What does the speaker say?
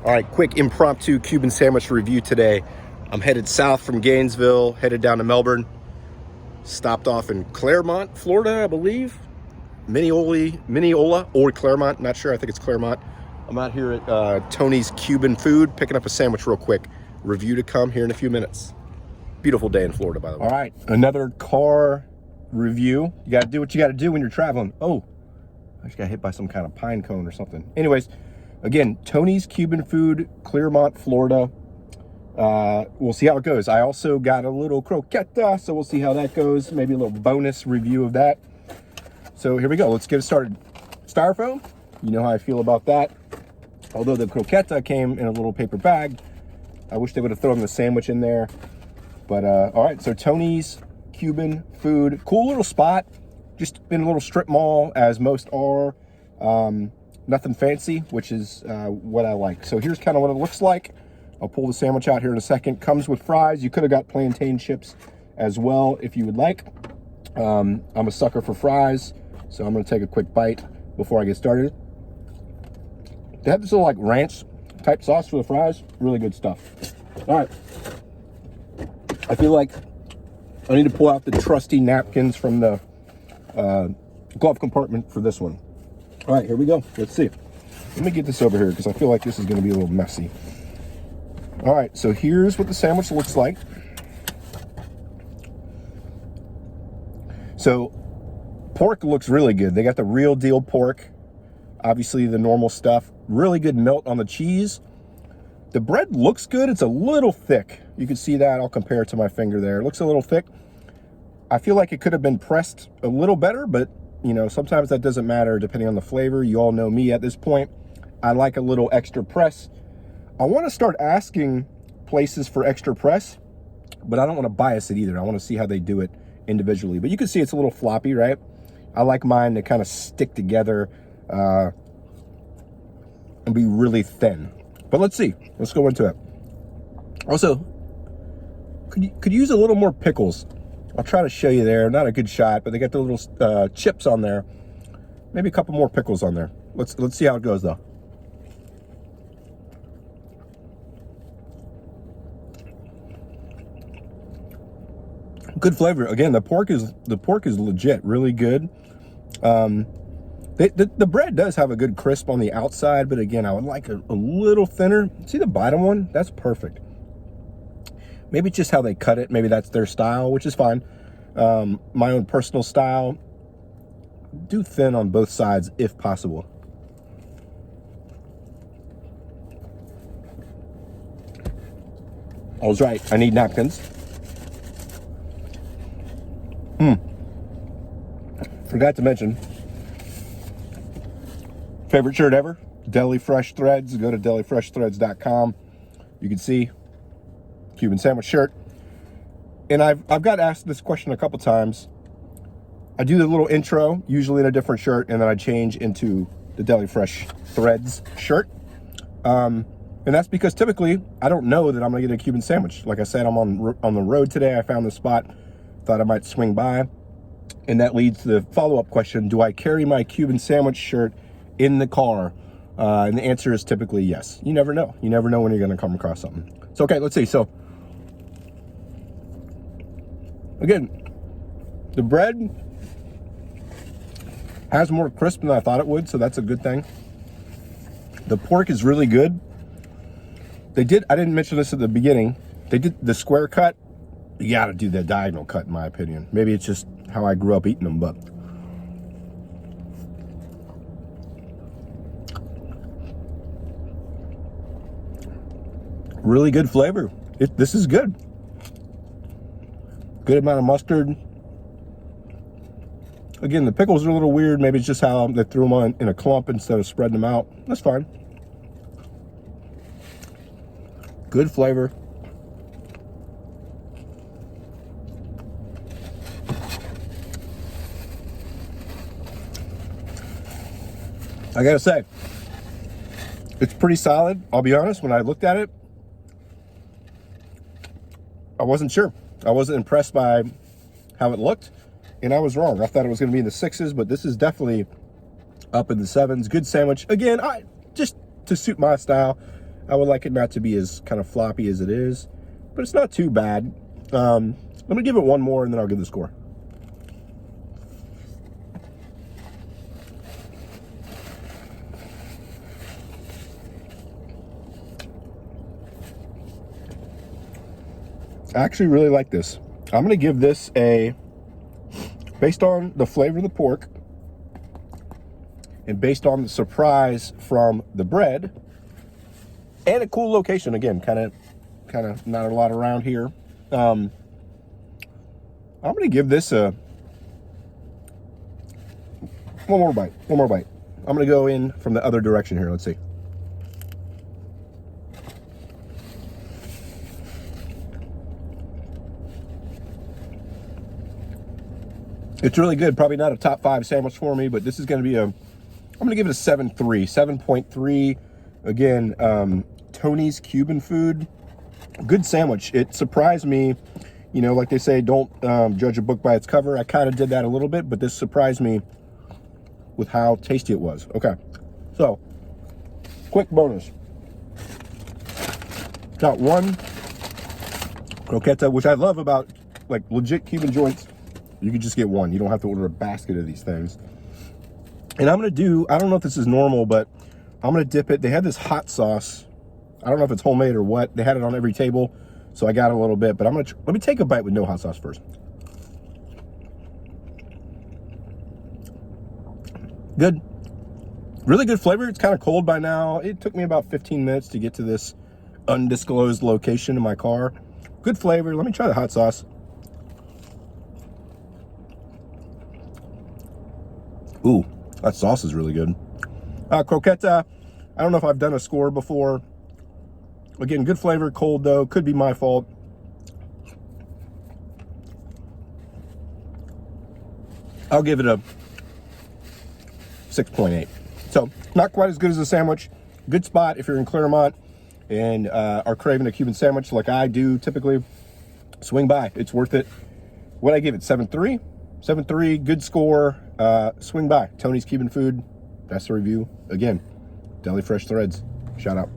All right, quick impromptu Cuban sandwich review today. I'm headed south from Gainesville, headed down to Melbourne. Stopped off in Clermont, Florida, I believe. Mineola or Clermont, not sure. I think it's Clermont. I'm out here at Tony's Cuban Food, picking up a sandwich real quick. Review to come here in a few minutes. Beautiful day in Florida, by the way. All right, another car review. You got to do what you got to do when you're traveling. Oh, I just got hit by some kind of pine cone or something. Anyways, again, Tony's Cuban Food, Clermont, Florida. We'll see how it goes. I also got a little croqueta, so we'll see how that goes. Maybe a little bonus review of that. So here we go. Let's get it started. Styrofoam, you know how I feel about that. Although the croqueta came in a little paper bag, I wish they would have thrown the sandwich in there. But all right, so Tony's Cuban Food, cool little spot. Just in a little strip mall, as most are. Nothing fancy, which is what I like. So here's kind of what it looks like. I'll pull the sandwich out here in a second. Comes with fries. You could have got plantain chips as well if you would like. I'm a sucker for fries, so I'm going to take a quick bite before I get started. They have this little like ranch type sauce for the fries. Really good stuff. All right. I feel like I need to pull out the trusty napkins from the glove compartment for this one. All right, here we go. Let's see. Let me get this over here because I feel like this is going to be a little messy. All right, so here's what the sandwich looks like. So pork looks really good. They got the real deal pork. Obviously the normal stuff. Really good melt on the cheese. The bread looks good. It's a little thick. You can see that. I'll compare it to my finger there. It looks a little thick. I feel like it could have been pressed a little better, but you know, sometimes that doesn't matter depending on the flavor. You all know me at this point. I like a little extra press. I want to start asking places for extra press, but I don't want to bias it either. I want to see how they do it individually. But you can see it's a little floppy, right? I like mine to kind of stick together and be really thin. But let's see. Let's go into it. Also, could use a little more pickles. I'll try to show you there. Not a good shot, but they got the little chips on there. Maybe a couple more pickles on there. Let's see how it goes though. Good flavor. Again, the pork is legit, really good. The bread does have a good crisp on the outside, but again, I would like a little thinner. See the bottom one? That's perfect. Maybe it's just how they cut it. Maybe that's their style, which is fine. My own personal style, do thin on both sides if possible. I was right. I need napkins. Forgot to mention, favorite shirt ever, Deli Fresh Threads. Go to delifreshthreads.com. You can see Cuban sandwich shirt. And I've got asked this question a couple times. I do the little intro, usually in a different shirt, and then I change into the Deli Fresh Threads shirt. And that's because typically I don't know that I'm gonna get a Cuban sandwich. Like I said, I'm on the road today. I found the spot, thought I might swing by. And that leads to the follow-up question, do I carry my Cuban sandwich shirt in the car? And the answer is typically yes. You never know. You never know when you're gonna come across something. So, okay, let's see. So, again, the bread has more crisp than I thought it would, so that's a good thing. The pork is really good. I didn't mention this at the beginning, they did the square cut. You gotta do the diagonal cut, in my opinion. Maybe it's just how I grew up eating them, but really good flavor. This is good. Good amount of mustard. Again, the pickles are a little weird. Maybe it's just how they threw them on in a clump instead of spreading them out. That's fine. Good flavor. I gotta say, it's pretty solid. I'll be honest, when I looked at it, I wasn't sure. I wasn't impressed by how it looked, and I was wrong. I thought it was gonna be in the 6s, but this is definitely up in the 7s. Good sandwich. Again, just to suit my style, I would like it not to be as kind of floppy as it is, but it's not too bad. Let me give it one more and then I'll give the score. I actually really like this. I'm gonna give this based on the flavor of the pork and based on the surprise from the bread and a cool location, again, kind of not a lot around here. I'm gonna give this one more bite. I'm gonna go in from the other direction here. Let's see. It's really good. Probably not a top 5 sandwich for me, but this is going to be I'm going to give it a 7.3. 7.3. Again, Tony's Cuban food. Good sandwich. It surprised me. You know, like they say, don't judge a book by its cover. I kind of did that a little bit, but this surprised me with how tasty it was. Okay. So, quick bonus. Got one croqueta, which I love about like legit Cuban joints. You can just get one. You don't have to order a basket of these things. And I'm going to do, I don't know if this is normal, but I'm going to dip it. They had this hot sauce. I don't know if it's homemade or what. They had it on every table, so I got a little bit. But I'm going to, let me take a bite with no hot sauce first. Good. Really good flavor. It's kind of cold by now. It took me about 15 minutes to get to this undisclosed location in my car. Good flavor. Let me try the hot sauce. Ooh, that sauce is really good. Croqueta, I don't know if I've done a score before. Again, good flavor, cold though. Could be my fault. I'll give it a 6.8. So, not quite as good as a sandwich. Good spot if you're in Clermont and are craving a Cuban sandwich like I do typically. Swing by. It's worth it. What'd I give it? 7.3? 7.3, good score. Swing by. Tony's Cuban Food. That's the review. Again, Deli Fresh Threads. Shout out.